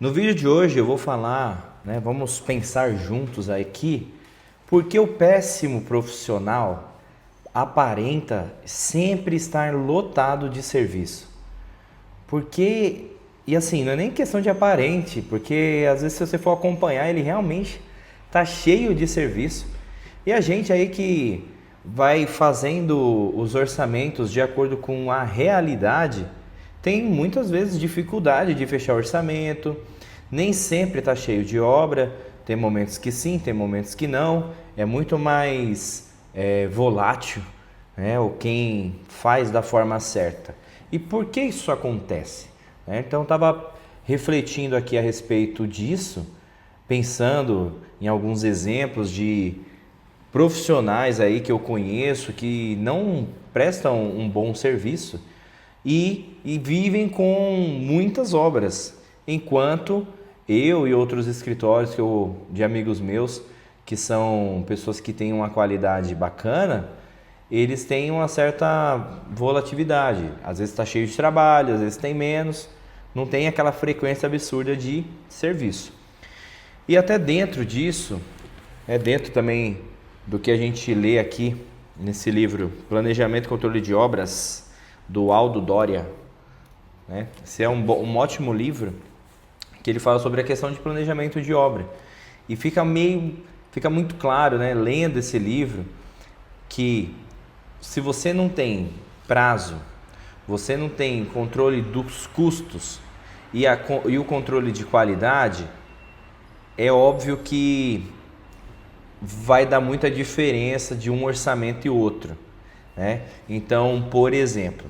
No vídeo de hoje eu vou falar, né, vamos pensar juntos aqui, porque o péssimo profissional aparenta sempre estar lotado de serviço. Porque, e assim, não é nem questão de aparente, porque às vezes se você for acompanhar, ele realmente está cheio de serviço. E a gente aí que vai fazendo os orçamentos de acordo com a realidade, tem muitas vezes dificuldade de fechar orçamento, nem sempre está cheio de obra, tem momentos que sim, tem momentos que não, é muito mais volátil, né, ou quem faz da forma certa. E por que isso acontece? Então eu estava refletindo aqui a respeito disso, pensando em alguns exemplos de profissionais aí que eu conheço que não prestam um bom serviço e vivem com muitas obras, enquanto eu e outros escritórios de amigos meus, que são pessoas que têm uma qualidade bacana, eles têm uma certa volatilidade. Às vezes está cheio de trabalho, às vezes tem menos, não tem aquela frequência absurda de serviço. E até dentro disso, dentro também do que a gente lê aqui nesse livro Planejamento e Controle de Obras, do Aldo Doria, né? Esse é um ótimo livro que ele fala sobre a questão de planejamento de obra. E fica muito claro, né, lendo esse livro, que se você não tem prazo, você não tem controle dos custos e o controle de qualidade, é óbvio que vai dar muita diferença de um orçamento e outro, né? Então, por exemplo,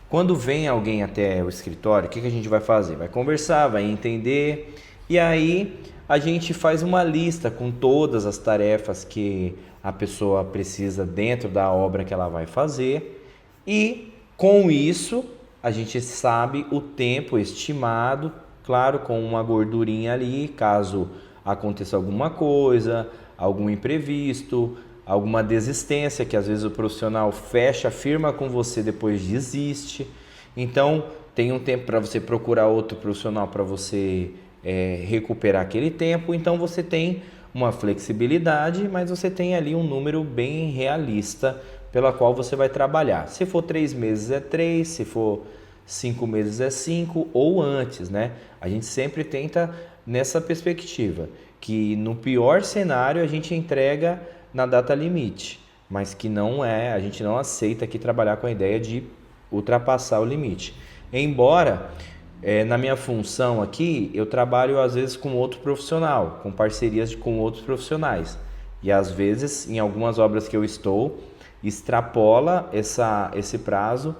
quando vem alguém até o escritório, o que a gente vai fazer? Vai conversar, vai entender, e aí a gente faz uma lista com todas as tarefas que a pessoa precisa dentro da obra que ela vai fazer, e com isso a gente sabe o tempo estimado, claro, com uma gordurinha ali, caso aconteça alguma coisa, algum imprevisto, alguma desistência, que às vezes o profissional fecha, firma com você, depois desiste. Então tem um tempo para você procurar outro profissional para você recuperar aquele tempo. Então você tem uma flexibilidade, mas você tem ali um número bem realista pela qual você vai trabalhar. Se for 3 meses é 3, se for 5 meses é 5 ou antes, né? A gente sempre tenta nessa perspectiva, que no pior cenário a gente entrega na data limite, mas que a gente não aceita aqui trabalhar com a ideia de ultrapassar o limite. Embora na minha função aqui eu trabalho às vezes com outro profissional, com parcerias com outros profissionais, e às vezes em algumas obras que eu estou, extrapola esse prazo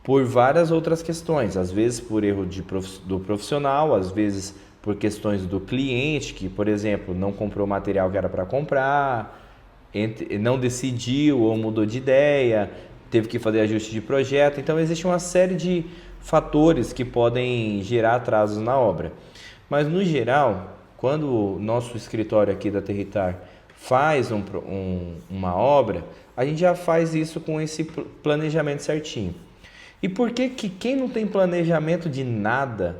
por várias outras questões, às vezes por erro do profissional, às vezes por questões do cliente, que, por exemplo, não comprou o material que era para comprar, não decidiu ou mudou de ideia, teve que fazer ajuste de projeto. Então, existe uma série de fatores que podem gerar atrasos na obra. Mas, no geral, quando o nosso escritório aqui da Territar faz uma obra, a gente já faz isso com esse planejamento certinho. E por que quem não tem planejamento de nada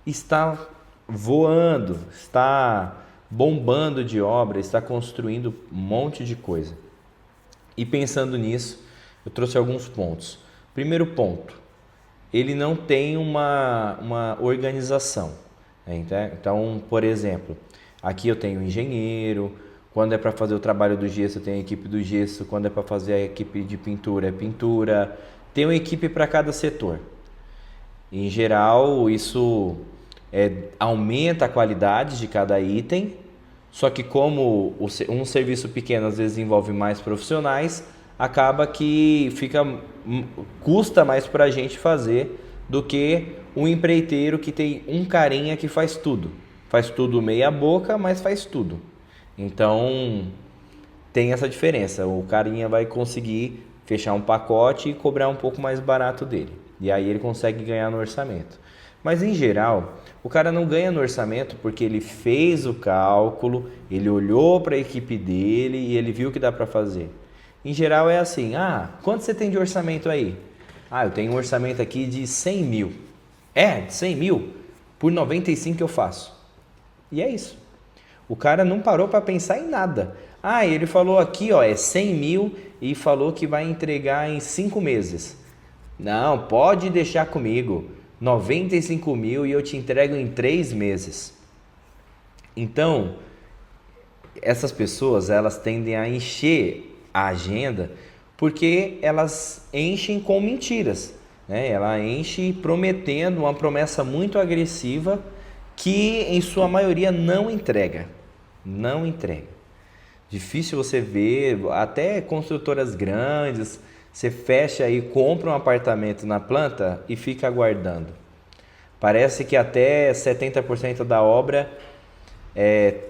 está voando, está bombando de obra, está construindo um monte de coisa? E pensando nisso, eu trouxe alguns pontos. Primeiro ponto, ele não tem uma organização, né? Então, por exemplo, aqui eu tenho um engenheiro, quando é para fazer o trabalho do gesso, eu tenho a equipe do gesso, quando é para fazer a equipe de pintura, é pintura, tem uma equipe para cada setor. Em geral, isso aumenta a qualidade de cada item, só que como um serviço pequeno às vezes envolve mais profissionais, acaba que custa mais para a gente fazer do que um empreiteiro que tem um carinha que faz tudo meia boca, mas faz tudo. Então tem essa diferença, o carinha vai conseguir fechar um pacote e cobrar um pouco mais barato dele, e aí ele consegue ganhar no orçamento. Mas em geral, o cara não ganha no orçamento porque ele fez o cálculo, ele olhou para a equipe dele e ele viu que dá para fazer. Em geral é assim, quanto você tem de orçamento aí? Eu tenho um orçamento aqui de 100 mil. De 100 mil? por 95 eu faço. E é isso. O cara não parou para pensar em nada. Ah, ele falou aqui, ó, é 100 mil e falou que vai entregar em 5 meses. Não, pode deixar comigo. 95 mil e eu te entrego em 3 meses. Então, essas pessoas, elas tendem a encher a agenda porque elas enchem com mentiras, né? Ela enche prometendo uma promessa muito agressiva que em sua maioria não entrega. Não entrega. Difícil você ver, até construtoras grandes, você fecha e compra um apartamento na planta e fica aguardando. Parece que até 70% da obra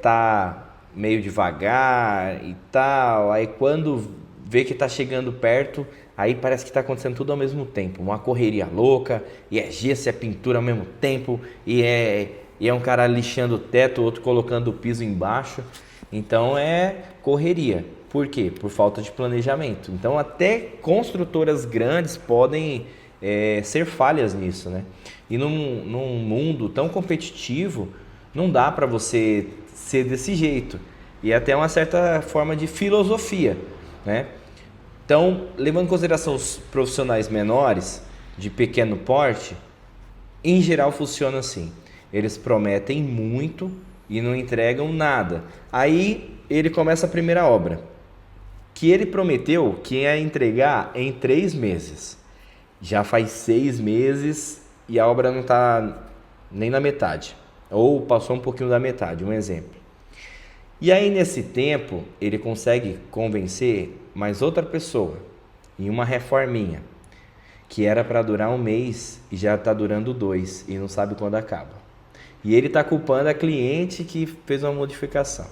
tá meio devagar e tal. Aí quando vê que tá chegando perto, aí parece que tá acontecendo tudo ao mesmo tempo. Uma correria louca, e é gesso e é pintura ao mesmo tempo, e é um cara lixando o teto, outro colocando o piso embaixo. Então é correria. Por quê? Por falta de planejamento. Então até construtoras grandes podem ser falhas nisso, né? E num mundo tão competitivo, não dá para você ser desse jeito. E até uma certa forma de filosofia, né? Então, levando em consideração os profissionais menores, de pequeno porte, em geral funciona assim. Eles prometem muito e não entregam nada. Aí ele começa a primeira obra, que ele prometeu que ia entregar em 3 meses. Já faz 6 meses e a obra não está nem na metade. Ou passou um pouquinho da metade, um exemplo. E aí nesse tempo ele consegue convencer mais outra pessoa em uma reforminha que era para durar 1 mês e já está durando 2 e não sabe quando acaba. E ele está culpando a cliente que fez uma modificação.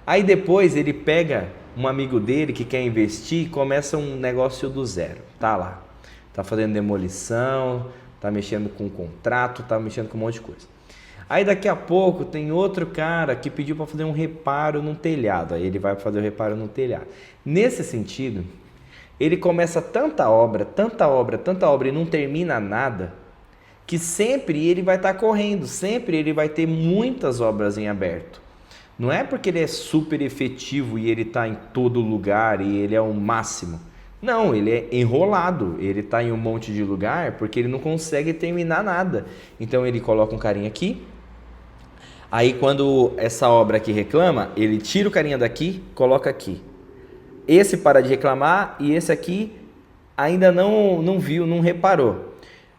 Aí depois ele pega um amigo dele que quer investir e começa um negócio do zero. Tá lá, tá fazendo demolição, tá mexendo com contrato, tá mexendo com um monte de coisa. Aí daqui a pouco tem outro cara que pediu para fazer um reparo no telhado. Aí ele vai fazer o reparo no telhado. Nesse sentido, ele começa tanta obra e não termina nada, que sempre ele vai estar correndo, sempre ele vai ter muitas obras em aberto. Não é porque ele é super efetivo e ele está em todo lugar e ele é o máximo. Não, ele é enrolado, ele está em um monte de lugar porque ele não consegue terminar nada. Então ele coloca um carinha aqui, aí quando essa obra aqui reclama, ele tira o carinha daqui, coloca aqui. Esse para de reclamar e esse aqui ainda não viu, não reparou.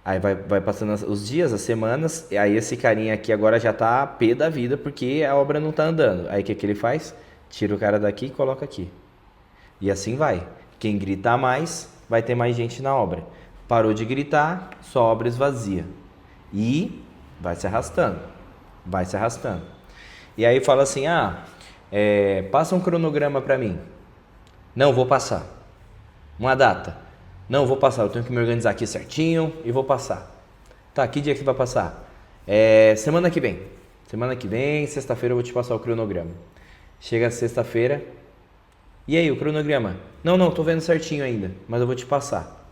Aí vai passando os dias, as semanas, e aí esse carinha aqui agora já tá pé da vida porque a obra não tá andando. Aí o que ele faz? Tira o cara daqui e coloca aqui. E assim vai. Quem gritar mais, vai ter mais gente na obra. Parou de gritar, só obra esvazia. E vai se arrastando. Vai se arrastando. E aí fala assim, passa um cronograma para mim. Não, vou passar. Uma data. Não, vou passar, eu tenho que me organizar aqui certinho e vou passar. Tá, que dia que vai passar? Semana que vem. Semana que vem, sexta-feira eu vou te passar o cronograma. Chega sexta-feira. E aí, o cronograma? Não, tô vendo certinho ainda, mas eu vou te passar.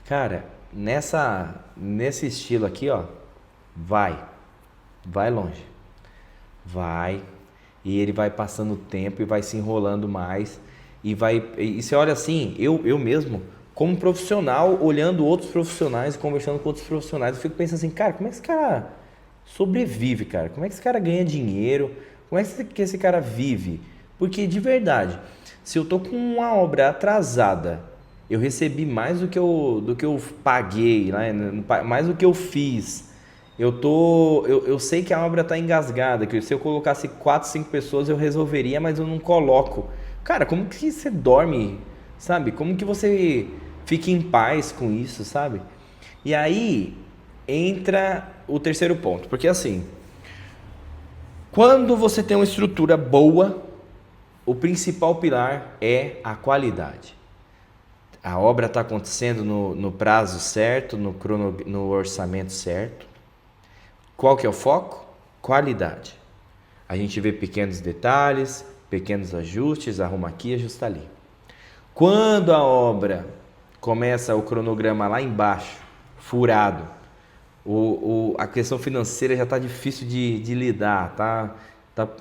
Cara, nesse estilo aqui, ó, vai longe. Vai, e ele vai passando o tempo e vai se enrolando mais. E você olha assim, eu mesmo, como profissional, olhando outros profissionais, conversando com outros profissionais, eu fico pensando assim, cara, como é que esse cara sobrevive, cara? Como é que esse cara ganha dinheiro? Como é que esse cara vive? Porque, de verdade, se eu tô com uma obra atrasada, eu recebi mais do que eu paguei, né? Mais do que eu fiz. Eu sei que a obra tá engasgada, que se eu colocasse 4, 5 pessoas eu resolveria, mas eu não coloco. Cara, como que você dorme, sabe? Como que você fica em paz com isso, sabe? E aí entra o terceiro ponto, porque assim, quando você tem uma estrutura boa, o principal pilar é a qualidade. A obra está acontecendo no prazo certo, no orçamento certo. Qual que é o foco? Qualidade. A gente vê pequenos detalhes, pequenos ajustes, arruma aqui, ajusta ali. Quando a obra começa o cronograma lá embaixo, furado, A questão financeira já está difícil de lidar, tá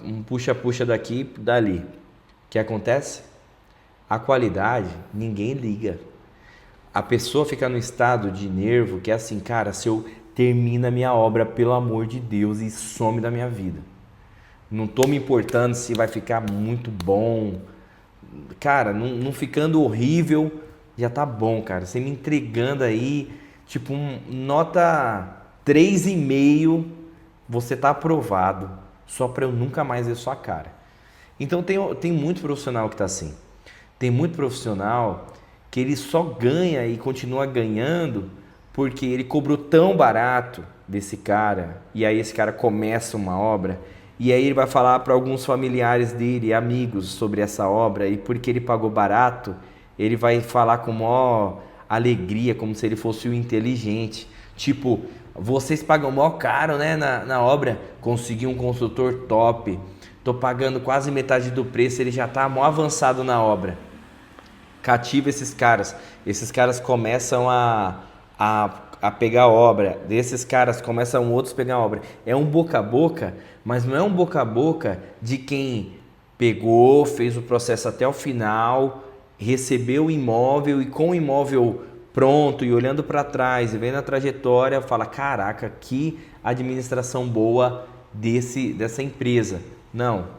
um puxa-puxa daqui, dali. O que acontece? A qualidade, ninguém liga. A pessoa fica no estado de nervo que é assim, cara, se eu termino a minha obra, pelo amor de Deus, e some da minha vida. Não tô me importando se vai ficar muito bom. Cara, não ficando horrível, já tá bom, cara. Você me entregando aí, tipo, nota 3,5, você tá aprovado, só para eu nunca mais ver sua cara. Então tem muito profissional que tá assim. Tem muito profissional que ele só ganha e continua ganhando porque ele cobrou tão barato desse cara, e aí esse cara começa uma obra, e aí ele vai falar para alguns familiares dele, amigos, sobre essa obra, e porque ele pagou barato, ele vai falar com maior alegria, como se ele fosse o inteligente. Tipo, vocês pagam maior caro, né, na obra, consegui um construtor top, tô pagando quase metade do preço, ele já tá mó avançado na obra. Cativa esses caras. Esses caras começam a pegar obra. Desses caras começam outros a pegar obra. É um boca a boca, mas não é um boca a boca de quem pegou, fez o processo até o final, recebeu o imóvel e com o imóvel pronto e olhando para trás e vendo a trajetória, fala: caraca, que administração boa dessa empresa. Não.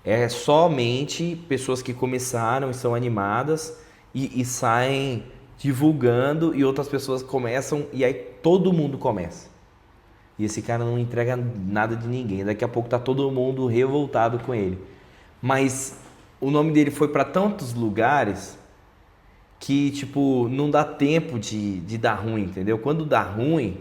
É somente pessoas que começaram e são animadas e saem divulgando, e outras pessoas começam e aí todo mundo começa. E esse cara não entrega nada de ninguém. Daqui a pouco tá todo mundo revoltado com ele. Mas o nome dele foi para tantos lugares que, tipo, não dá tempo de dar ruim, entendeu? Quando dá ruim,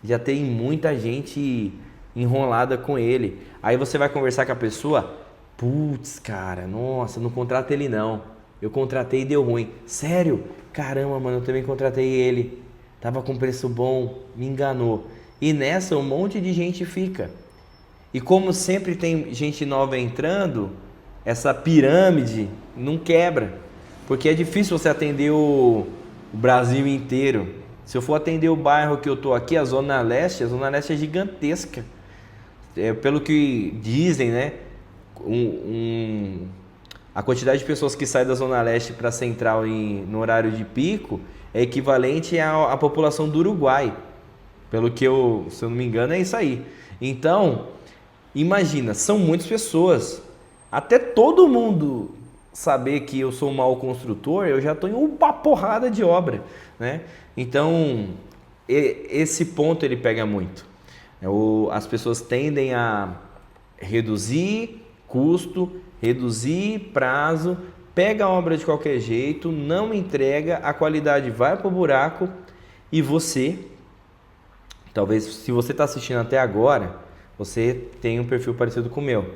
já tem muita gente enrolada com ele. Aí você vai conversar com a pessoa: putz, cara, nossa, não contrata ele não. Eu contratei e deu ruim. Sério? Caramba, mano, eu também contratei ele. Tava com preço bom, me enganou. E nessa um monte de gente fica. E como sempre tem gente nova entrando, essa pirâmide não quebra. Porque é difícil você atender o Brasil inteiro. Se eu for atender o bairro que eu tô aqui, a Zona Leste é gigantesca. Pelo que dizem, né? A quantidade de pessoas que saem da Zona Leste para a Central no horário de pico é equivalente à população do Uruguai. Pelo que se eu não me engano, é isso aí. Então, imagina, são muitas pessoas. Até todo mundo saber que eu sou um mau construtor, eu já estou em uma porrada de obra, né? Então, esse ponto ele pega muito. As pessoas tendem a reduzir custo, reduzir prazo, pega a obra de qualquer jeito, não entrega, a qualidade vai para o buraco e você, talvez se você está assistindo até agora, você tem um perfil parecido com o meu.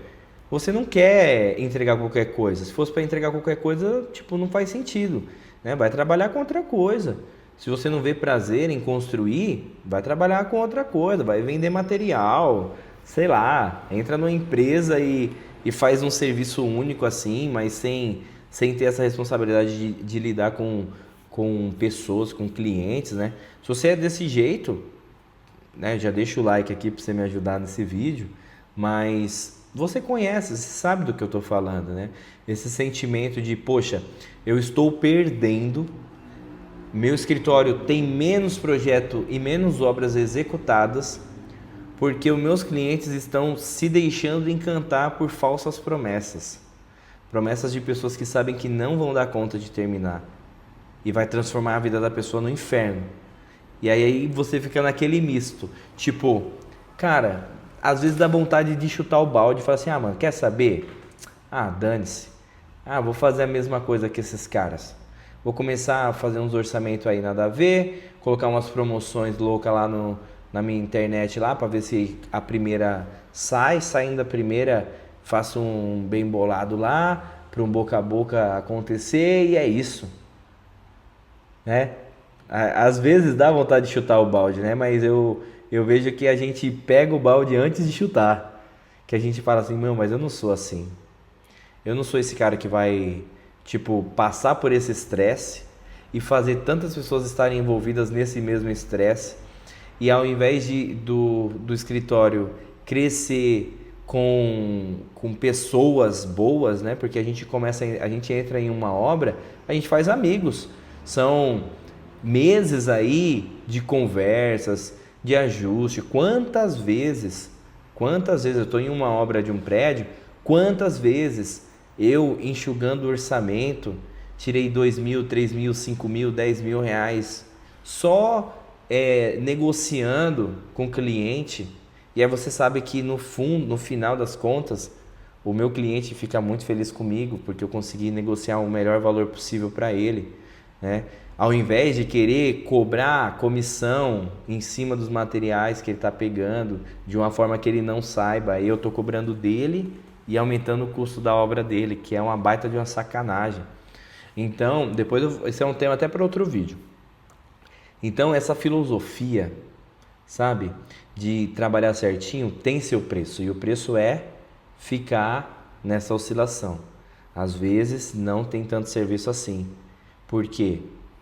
Você não quer entregar qualquer coisa. Se fosse para entregar qualquer coisa, tipo, não faz sentido, né? Vai trabalhar com outra coisa. Se você não vê prazer em construir, vai trabalhar com outra coisa, vai vender material, sei lá, entra numa empresa e faz um serviço único assim, mas sem ter essa responsabilidade de lidar com pessoas, com clientes, né? Se você é desse jeito, né, já deixa o like aqui para você me ajudar nesse vídeo, mas você conhece, você sabe do que eu estou falando, né? Esse sentimento de, poxa, eu estou perdendo, meu escritório tem menos projeto e menos obras executadas, porque os meus clientes estão se deixando encantar por falsas promessas. Promessas de pessoas que sabem que não vão dar conta de terminar. E vai transformar a vida da pessoa no inferno. E aí você fica naquele misto. Tipo, cara, às vezes dá vontade de chutar o balde e falar assim: ah, mano, quer saber? Ah, dane-se. Ah, vou fazer a mesma coisa que esses caras. Vou começar a fazer uns orçamentos aí nada a ver, colocar umas promoções loucas lá na minha internet lá para ver se a primeira saindo da primeira, faço um bem bolado lá para um boca a boca acontecer e é isso, né? Às vezes dá vontade de chutar o balde, né? Mas eu vejo que a gente pega o balde antes de chutar, que a gente fala assim: não, mas eu não sou assim, eu não sou esse cara que vai, tipo, passar por esse estresse e fazer tantas pessoas estarem envolvidas nesse mesmo estresse e ao invés do escritório crescer com pessoas boas, né? Porque a gente entra em uma obra, a gente faz amigos. São meses aí de conversas, de ajuste. Quantas vezes eu estou em uma obra de um prédio, quantas vezes eu enxugando o orçamento, tirei 2.000, 3.000, 5.000, 10.000 reais só negociando com o cliente. E aí você sabe que no final das contas, o meu cliente fica muito feliz comigo porque eu consegui negociar o melhor valor possível para ele, né? Ao invés de querer cobrar comissão em cima dos materiais que ele está pegando de uma forma que ele não saiba, eu estou cobrando dele e aumentando o custo da obra dele, que é uma baita de uma sacanagem. Então, esse é um tema até para outro vídeo. Então, essa filosofia, sabe, de trabalhar certinho tem seu preço, e o preço é ficar nessa oscilação. Às vezes não tem tanto serviço assim. Por quê?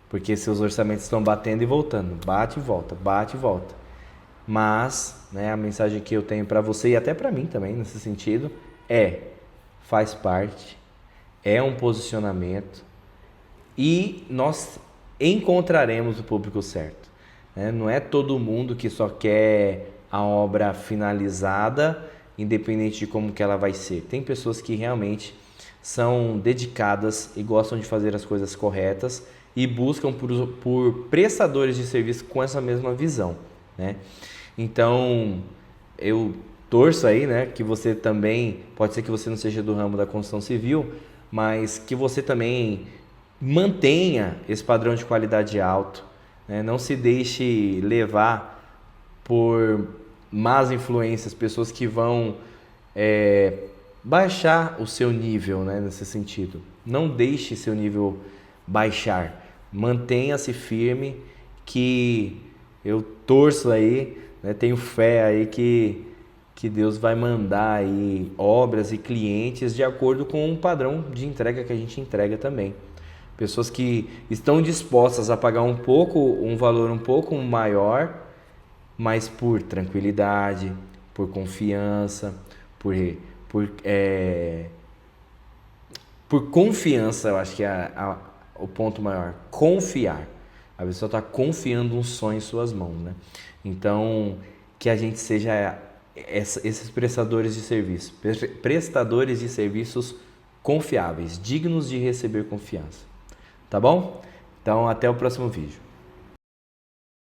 Porque seus orçamentos estão batendo e voltando, bate e volta, bate e volta. Mas, né, a mensagem que eu tenho para você e até para mim também nesse sentido faz parte, é um posicionamento e nós encontraremos o público certo, né? Não é todo mundo que só quer a obra finalizada, independente de como que ela vai ser. Tem pessoas que realmente são dedicadas e gostam de fazer as coisas corretas e buscam por prestadores de serviço com essa mesma visão, né? Então, eu torço aí, né, que você também, pode ser que você não seja do ramo da construção civil, mas que você também mantenha esse padrão de qualidade alto, né? Não se deixe levar por más influências, pessoas que vão baixar o seu nível, né, nesse sentido. Não deixe seu nível baixar, mantenha-se firme, que eu torço aí, né, tenho fé aí que Deus vai mandar aí obras e clientes de acordo com o padrão de entrega que a gente entrega também. Pessoas que estão dispostas a pagar um valor um pouco maior, mas por tranquilidade, por confiança, por confiança, eu acho que é o ponto maior. Confiar. A pessoa está confiando um sonho em suas mãos, né? Então, que a gente seja esses prestadores de serviços confiáveis, dignos de receber confiança. Tá bom? Então, até o próximo vídeo.